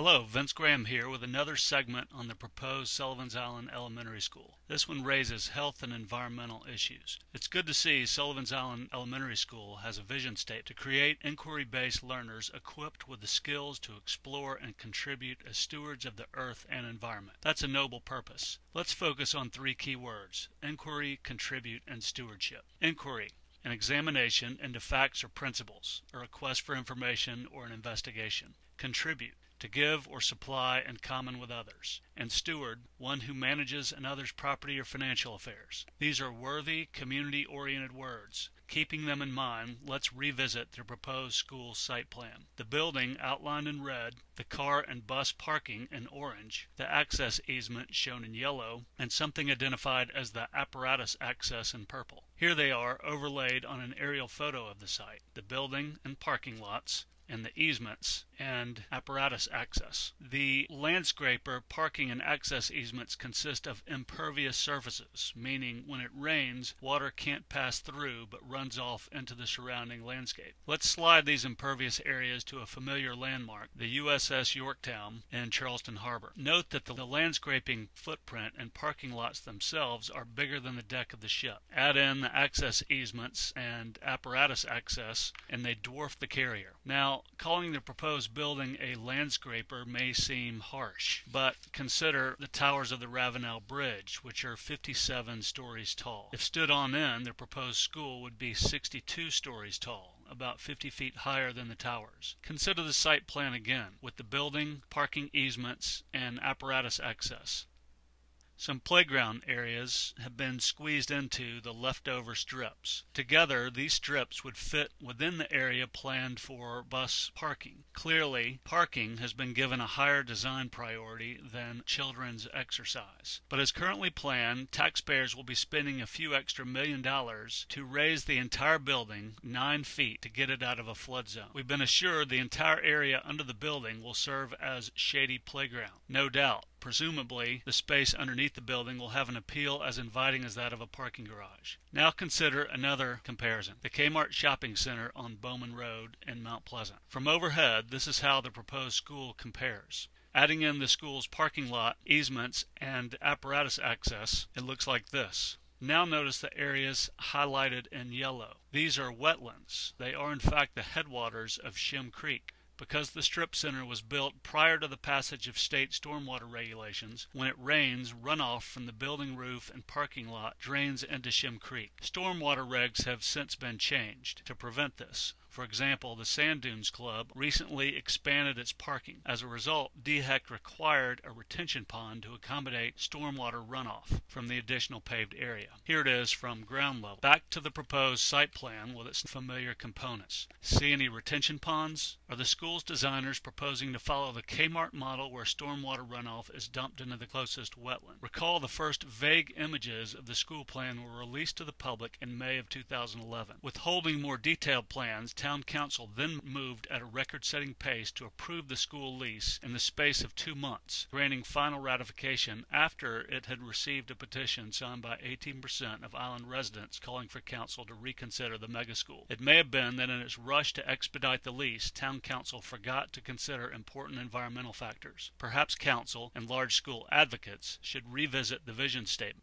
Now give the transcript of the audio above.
Hello, Vince Graham here with another segment on the proposed Sullivan's Island Elementary School. This one raises health and environmental issues. It's good to see Sullivan's Island Elementary School has a vision statement to create inquiry-based learners equipped with the skills to explore and contribute as stewards of the earth and environment. That's a noble purpose. Let's focus on three key words: inquiry, contribute, and stewardship. Inquiry: an examination into facts or principles, a request for information or an investigation. Contribute: to give or supply in common with others. And steward: one who manages another's property or financial affairs. These are worthy, community-oriented words. Keeping them in mind, let's revisit the proposed school site plan. The building outlined in red, the car and bus parking in orange, the access easement shown in yellow, and something identified as the apparatus access in purple. Here they are overlaid on an aerial photo of the site: the building and parking lots, and the easements and apparatus access. The landscaper parking and access easements consist of impervious surfaces, meaning when it rains, water can't pass through but runs off into the surrounding landscape. Let's slide these impervious areas to a familiar landmark, the USS Yorktown in Charleston Harbor. Note that the landscaping footprint and parking lots themselves are bigger than the deck of the ship. Add in the access easements and apparatus access, and they dwarf the carrier. Now, calling the proposed building a landscaper may seem harsh, but consider the towers of the Ravenel Bridge, which are 57 stories tall. If stood on end, the proposed school would be 62 stories tall, about 50 feet higher than the towers. Consider the site plan again, with the building, parking easements, and apparatus access. Some playground areas have been squeezed into the leftover strips. Together, these strips would fit within the area planned for bus parking. Clearly, parking has been given a higher design priority than children's exercise. But as currently planned, taxpayers will be spending a few extra $1 million to raise the entire building 9 feet to get it out of a flood zone. We've been assured the entire area under the building will serve as shady playground. No doubt. Presumably, the space underneath the building will have an appeal as inviting as that of a parking garage. Now consider another comparison: the Kmart Shopping Center on Bowman Road in Mount Pleasant. From overhead, this is how the proposed school compares. Adding in the school's parking lot, easements, and apparatus access, it looks like this. Now notice the areas highlighted in yellow. These are wetlands. They are in fact the headwaters of Shem Creek. Because the strip center was built prior to the passage of state stormwater regulations, when it rains, runoff from the building roof and parking lot drains into Shem Creek. Stormwater regs have since been changed to prevent this. For example, the Sand Dunes Club recently expanded its parking. As a result, DHEC required a retention pond to accommodate stormwater runoff from the additional paved area. Here it is from ground level. Back to the proposed site plan with its familiar components. See any retention ponds? Are the school's designers proposing to follow the Kmart model where stormwater runoff is dumped into the closest wetland? Recall the first vague images of the school plan were released to the public in May of 2011. Withholding more detailed plans, Town Council then moved at a record-setting pace to approve the school lease in the space of 2 months, granting final ratification after it had received a petition signed by 18% of island residents calling for Council to reconsider the mega school. It may have been that in its rush to expedite the lease, Town Council forgot to consider important environmental factors. Perhaps Council and large school advocates should revisit the vision statement.